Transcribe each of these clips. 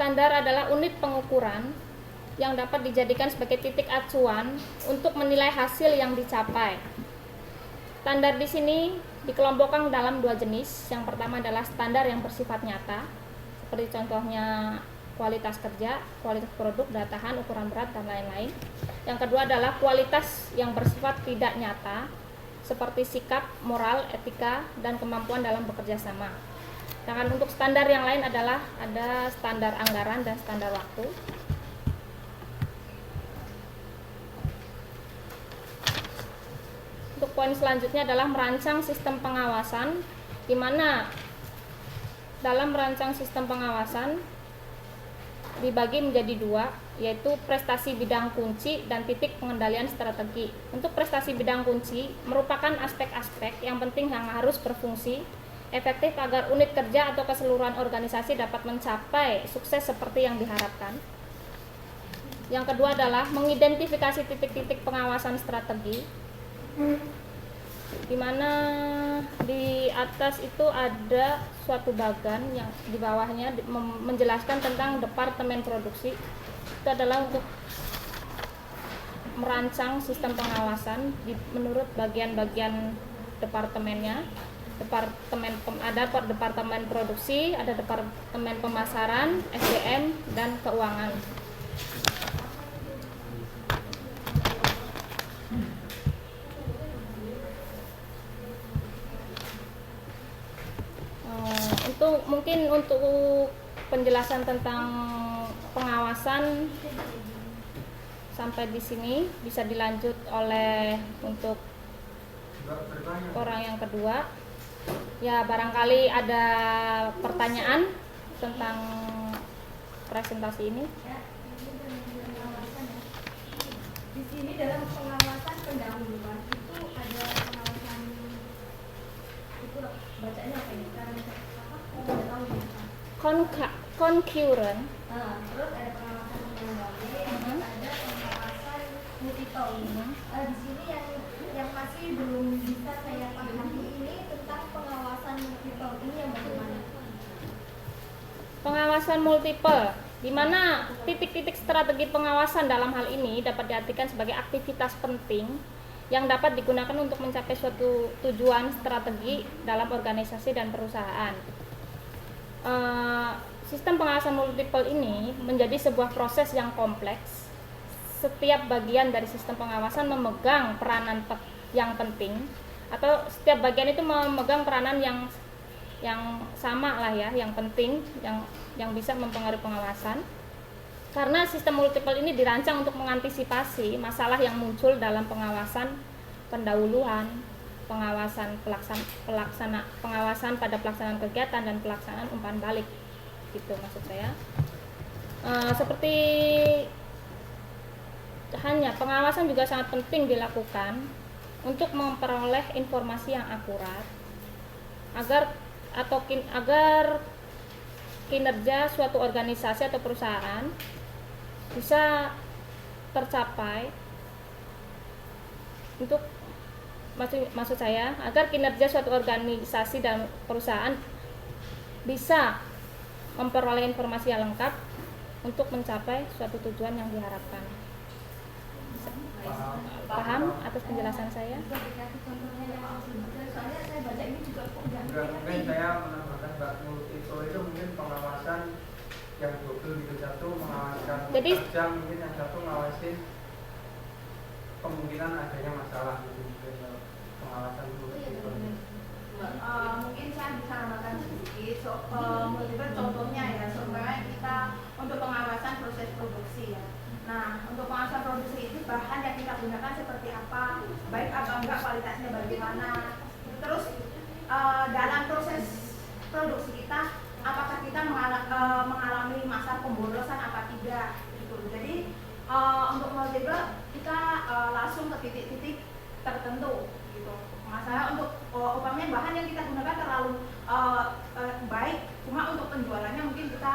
standar adalah unit pengukuran yang dapat dijadikan sebagai titik acuan untuk menilai hasil yang dicapai. Standar di sini dikelompokkan dalam dua jenis. Yang pertama adalah standar yang bersifat nyata, seperti contohnya kualitas kerja, kualitas produk, daya tahan, ukuran berat, dan lain-lain. Yang kedua adalah kualitas yang bersifat tidak nyata, seperti sikap, moral, etika, dan kemampuan dalam bekerja sama. Sedangkan untuk standar yang lain adalah ada standar anggaran dan standar waktu. Untuk poin selanjutnya adalah merancang sistem pengawasan, di mana dalam merancang sistem pengawasan dibagi menjadi dua, yaitu prestasi bidang kunci dan titik pengendalian strategi. Untuk prestasi bidang kunci merupakan aspek-aspek yang penting yang harus berfungsi efektif agar unit kerja atau keseluruhan organisasi dapat mencapai sukses seperti yang diharapkan. Yang kedua adalah mengidentifikasi titik-titik pengawasan strategi, di mana di atas itu ada suatu bagan yang di bawahnya menjelaskan tentang departemen produksi. Itu adalah untuk merancang sistem pengawasan menurut bagian-bagian departemennya. Ada departemen produksi, ada departemen pemasaran, SDM, dan keuangan. Untuk penjelasan tentang pengawasan sampai di sini, bisa dilanjut oleh untuk orang yang kedua. Ya, barangkali ada pertanyaan tentang presentasi ini. Di sini dalam pengawasan pendahuluan itu ada pengawasan itu bacanya apa ini? Concurrent. Terus ada pengawasan pendahuluan, ada pengawasan multiple. Di sini yang masih belum bisa saya pahami ini tentang pengawasan multiple ini yang bagaimana? Pengawasan multiple, di mana titik-titik strategi pengawasan dalam hal ini dapat diartikan sebagai aktivitas penting yang dapat digunakan untuk mencapai suatu tujuan strategi dalam organisasi dan perusahaan. Sistem pengawasan multiple ini menjadi sebuah proses yang kompleks. Setiap bagian dari sistem pengawasan memegang peranan yang penting, atau setiap bagian itu memegang peranan yang sama lah ya, yang penting, yang bisa mempengaruhi pengawasan. Karena sistem multiple ini dirancang untuk mengantisipasi masalah yang muncul dalam pengawasan pendahuluan, pengawasan pengawasan pada pelaksanaan kegiatan dan pelaksanaan umpan balik, gitu maksud saya. Seperti hanya pengawasan juga sangat penting dilakukan untuk memperoleh informasi yang akurat agar kinerja suatu organisasi atau perusahaan bisa tercapai. Untuk maksud saya agar kinerja suatu organisasi dan perusahaan bisa memperoleh informasi yang lengkap untuk mencapai suatu tujuan yang diharapkan. Paham atas penjelasan saya? Soalnya saya baca ini juga mungkin saya menambahkan Mbak, multiple itu mungkin pengawasan yang double gitu, satu mengawaskan kerja, mungkin yang satu ngawasin kemungkinan adanya masalah gitu, pengawasan multiple. Mungkin saya bisa menambahkan sedikit multiple contohnya ya, supaya kita untuk pengawasan proses produksi ya. Nah, untuk pengawasan produksi itu bahan yang kita gunakan seperti apa, baik atau enggak, kualitasnya bagaimana. Terus dalam proses produksi kita, apakah kita mengalami masa pemborosan apa tidak gitu. Jadi untuk multiple kita langsung ke titik-titik tertentu gitu. Masalah untuk umpamanya bahan yang kita gunakan terlalu baik, cuma untuk penjualannya mungkin kita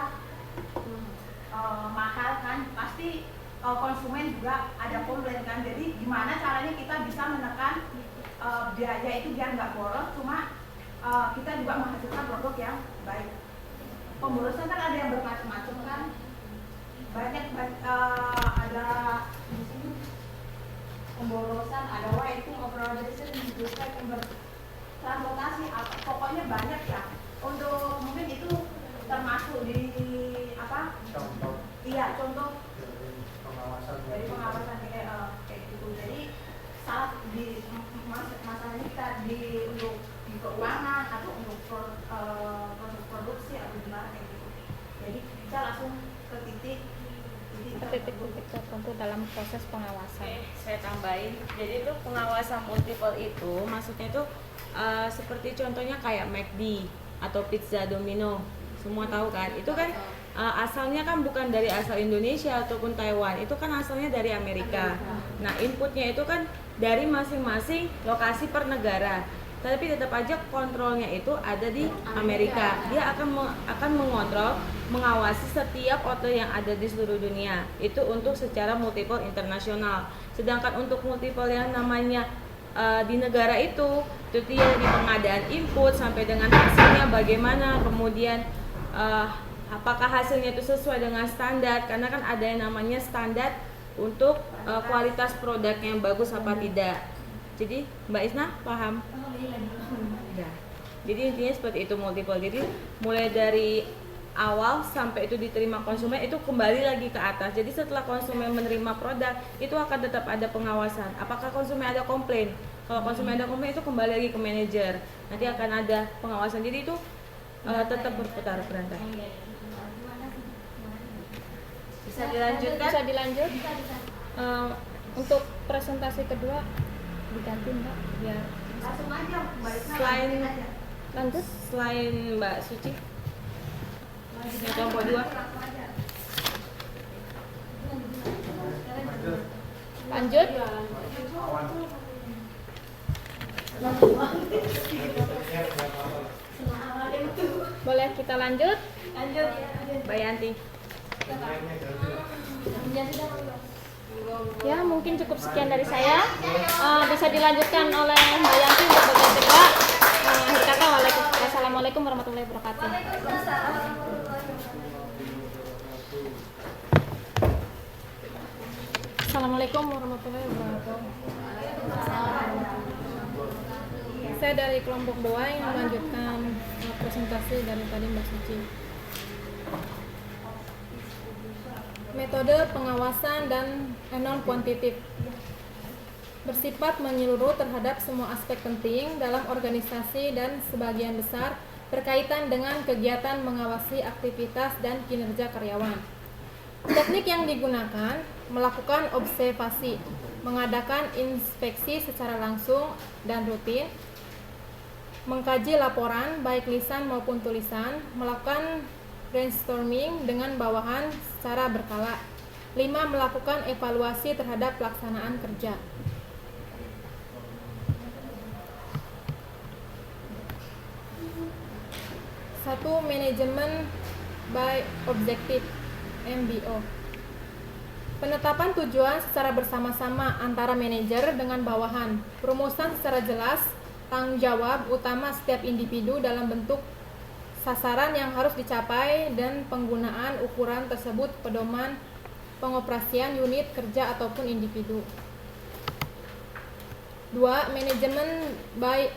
mahal kan, pasti konsumen juga ada komplain kan. Jadi gimana caranya kita bisa menekan biaya itu biar nggak boros, cuma kita juga menghasilkan produk yang baik. pemborosan kan ada yang bermacam-macam kan, banyak ada di sini pemborosan, ada waiting, overorderization, juga transportasi, pokoknya banyak ya. Untuk mungkin itu termasuk di apa? Contoh Iya, contoh dari pengawasan. dari pengawasan kayak gitu. Jadi saat di masalah kita untuk di keuangan atau untuk proses produksi atau gimana kayak gitu. Jadi kita langsung ke titik tertentu dalam proses pengawasan. Oke, saya tambahin. Jadi itu pengawasan multiple itu maksudnya itu seperti contohnya kayak McD atau Pizza Domino. Semua tahu kan? Itu kan asalnya kan bukan dari asal Indonesia ataupun Taiwan. Itu kan asalnya dari Amerika. Nah, inputnya itu kan dari masing-masing lokasi per negara. Tapi tetap aja kontrolnya itu ada di Amerika. Dia akan mengontrol, mengawasi setiap order yang ada di seluruh dunia. Itu untuk secara multiple internasional. Sedangkan untuk multiple yang namanya di negara itu dia di pengadaan input sampai dengan hasilnya bagaimana, kemudian apakah hasilnya itu sesuai dengan standar, karena kan ada yang namanya standar untuk kualitas produk yang bagus apa tidak. Jadi Mbak Isna paham? Ya. Jadi intinya seperti itu multiple. Jadi mulai dari awal sampai itu diterima konsumen itu kembali lagi ke atas. Jadi setelah konsumen menerima produk itu akan tetap ada pengawasan. Apakah konsumen ada komplain? Kalau konsumen ada komplain itu kembali lagi ke manajer. Nanti akan ada pengawasan. Jadi itu tetap berputar berantai. Bisa dilanjutkan? Bisa dilanjut. Untuk presentasi kedua diganti Mbak biar langsung aja Selain lanjut. Selain Mbak Suci, yang kelompok 2. Lanjut. Boleh kita lanjut? Mbak Yanti. Ya, mungkin cukup sekian dari saya. Bisa dilanjutkan oleh Mbak Yanti untuk bagian kedua. Akhir kata, wassalamualaikum warahmatullahi wabarakatuh. Assalamualaikum warahmatullahi wabarakatuh. Saya dari kelompok 2 yang melanjutkan presentasi dari tadi Mbak Suci. Metode pengawasan dan non kuantitatif bersifat menyeluruh terhadap semua aspek penting dalam organisasi dan sebagian besar berkaitan dengan kegiatan mengawasi aktivitas dan kinerja karyawan. Teknik yang digunakan melakukan observasi, mengadakan inspeksi secara langsung dan rutin, mengkaji laporan baik lisan maupun tulisan, melakukan brainstorming dengan bawahan secara berkala. 5. Melakukan evaluasi terhadap pelaksanaan kerja. 1. Manajemen by Objective MBO. Penetapan tujuan secara bersama-sama antara manajer dengan bawahan. Perumusan secara jelas tanggung jawab utama setiap individu dalam bentuk sasaran yang harus dicapai dan penggunaan ukuran tersebut pedoman pengoperasian unit kerja ataupun individu. 2. Manajemen by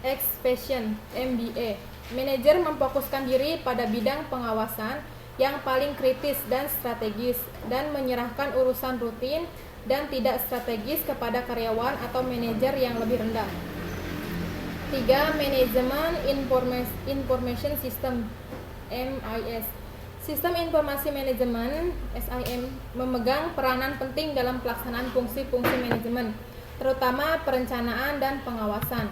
Expansion MBA. Manajer memfokuskan diri pada bidang pengawasan yang paling kritis dan strategis dan menyerahkan urusan rutin dan tidak strategis kepada karyawan atau manajer yang lebih rendah. 3. Manajemen Information System MIS. Sistem informasi manajemen SIM memegang peranan penting dalam pelaksanaan fungsi-fungsi manajemen, terutama perencanaan dan pengawasan.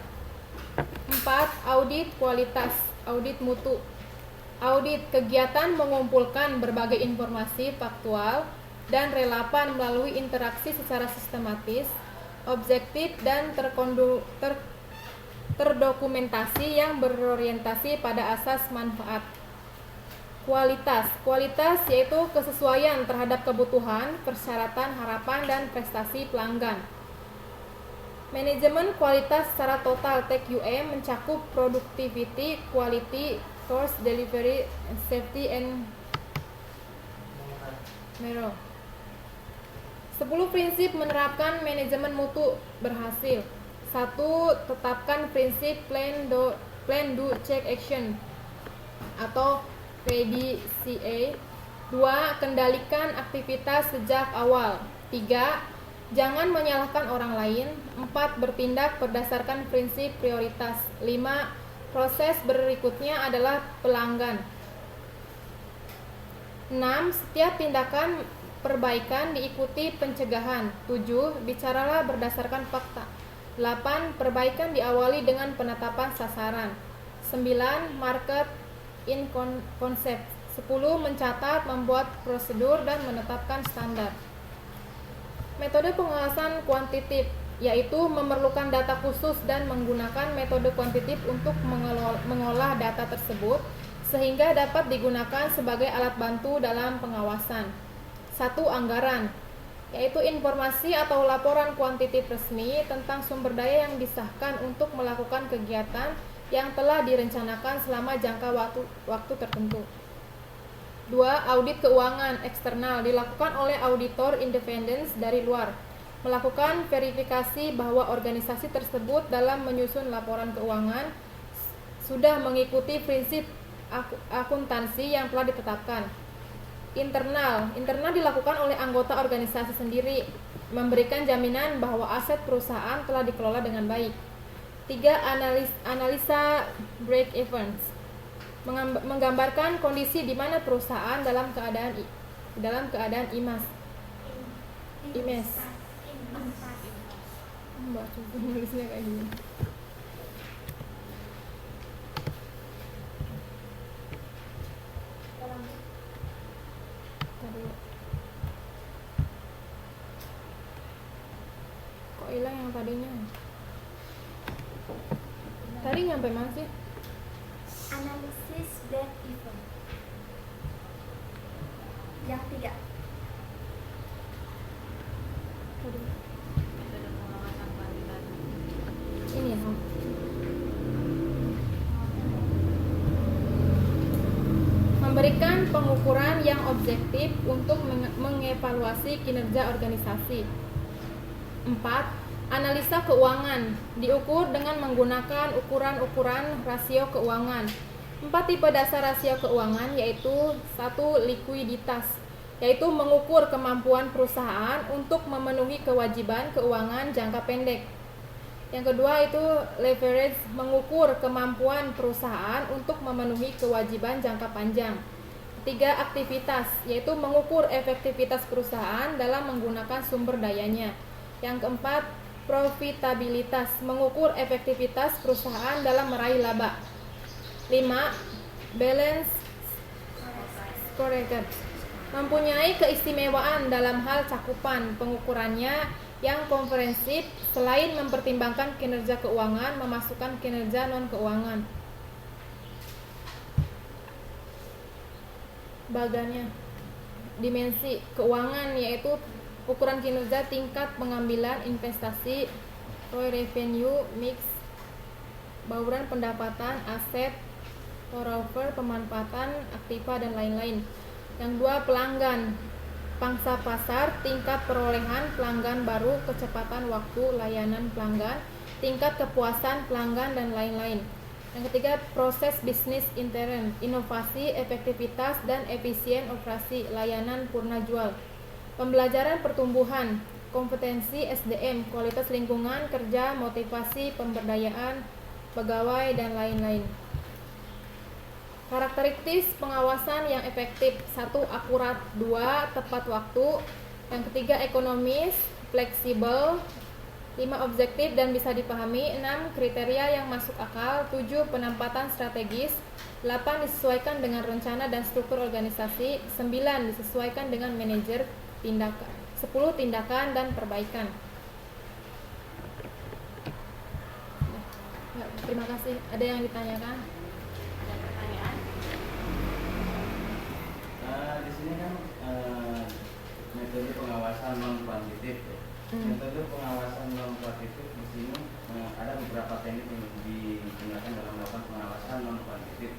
4. Audit kualitas, audit mutu. Audit kegiatan mengumpulkan berbagai informasi faktual dan relevan melalui interaksi secara sistematis, objektif dan terdokumentasi yang berorientasi pada asas manfaat. Kualitas yaitu kesesuaian terhadap kebutuhan, persyaratan, harapan, dan prestasi pelanggan. Manajemen kualitas secara total TQM mencakup productivity, quality, course delivery, safety and morale. 10 prinsip menerapkan manajemen mutu berhasil. 1. Tetapkan prinsip plan, do, check, action atau PDCA. 2. Kendalikan aktivitas sejak awal. 3. Jangan menyalahkan orang lain. 4. Bertindak berdasarkan prinsip prioritas. 5. Proses berikutnya adalah pelanggan. 6. Setiap tindakan perbaikan diikuti pencegahan. 7. Bicaralah berdasarkan fakta. 8. Perbaikan diawali dengan penetapan sasaran. 9. Market in concept. 10. Mencatat, membuat prosedur, dan menetapkan standar. Metode pengawasan kuantitatif yaitu memerlukan data khusus dan menggunakan metode kuantitatif untuk mengolah data tersebut sehingga dapat digunakan sebagai alat bantu dalam pengawasan. 1. Anggaran yaitu informasi atau laporan kuantitatif resmi tentang sumber daya yang disahkan untuk melakukan kegiatan yang telah direncanakan selama jangka waktu tertentu. 2. Audit keuangan eksternal dilakukan oleh auditor independen dari luar, melakukan verifikasi bahwa organisasi tersebut dalam menyusun laporan keuangan sudah mengikuti prinsip akuntansi yang telah ditetapkan. Internal dilakukan oleh anggota organisasi sendiri, memberikan jaminan bahwa aset perusahaan telah dikelola dengan baik. 3. Analisa break evens, menggambarkan kondisi di mana perusahaan dalam keadaan imas. Mbak coba nulisnya kayak gini. Kok hilang yang tadinya? Tadi nyampe mana sih? Analisis break even. Yang 3. Metode pengawasan kuantitatif. Ini ya. Memberikan pengukuran yang objektif untuk mengevaluasi kinerja organisasi. 4. Analisa keuangan diukur dengan menggunakan ukuran-ukuran rasio keuangan. 4 tipe dasar rasio keuangan yaitu 1. Likuiditas yaitu mengukur kemampuan perusahaan untuk memenuhi kewajiban keuangan jangka pendek. Yang kedua itu leverage, mengukur kemampuan perusahaan untuk memenuhi kewajiban jangka panjang. 3. Aktivitas yaitu mengukur efektivitas perusahaan dalam menggunakan sumber dayanya. Yang keempat, profitabilitas, mengukur efektivitas perusahaan dalam meraih laba. 5. Balance scorecard, mempunyai keistimewaan dalam hal cakupan pengukurannya yang komprehensif selain mempertimbangkan kinerja keuangan, memasukkan kinerja non-keuangan. Bagannya, dimensi keuangan yaitu ukuran kinerja tingkat pengambilan investasi, ROI, revenue, mix, bauran pendapatan, aset, turnover, pemanfaatan, aktiva, dan lain-lain. Yang 2. Pelanggan, pangsa pasar, tingkat perolehan pelanggan baru, kecepatan waktu layanan pelanggan, tingkat kepuasan pelanggan, dan lain-lain. Yang ketiga, proses bisnis intern, inovasi, efektivitas, dan efisien operasi layanan purna jual. Pembelajaran pertumbuhan, kompetensi SDM, kualitas lingkungan kerja, motivasi, pemberdayaan pegawai, dan lain-lain. Karakteristik pengawasan yang efektif: 1. Akurat. 2. Tepat waktu. Yang ketiga, ekonomis, fleksibel. 5. Objektif dan bisa dipahami. 6. Kriteria yang masuk akal. 7. Penempatan strategis. 8. Disesuaikan dengan rencana dan struktur organisasi. 9. Disesuaikan dengan manajer tindakan. 10. Tindakan dan perbaikan. Terima kasih. Ada yang ditanyakan? Ada pertanyaan? Di sini kan metode pengawasan non kuantitatif ya. Metode pengawasan non kuantitatif di sini ada beberapa teknik yang digunakan dalam melakukan pengawasan non kuantitatif.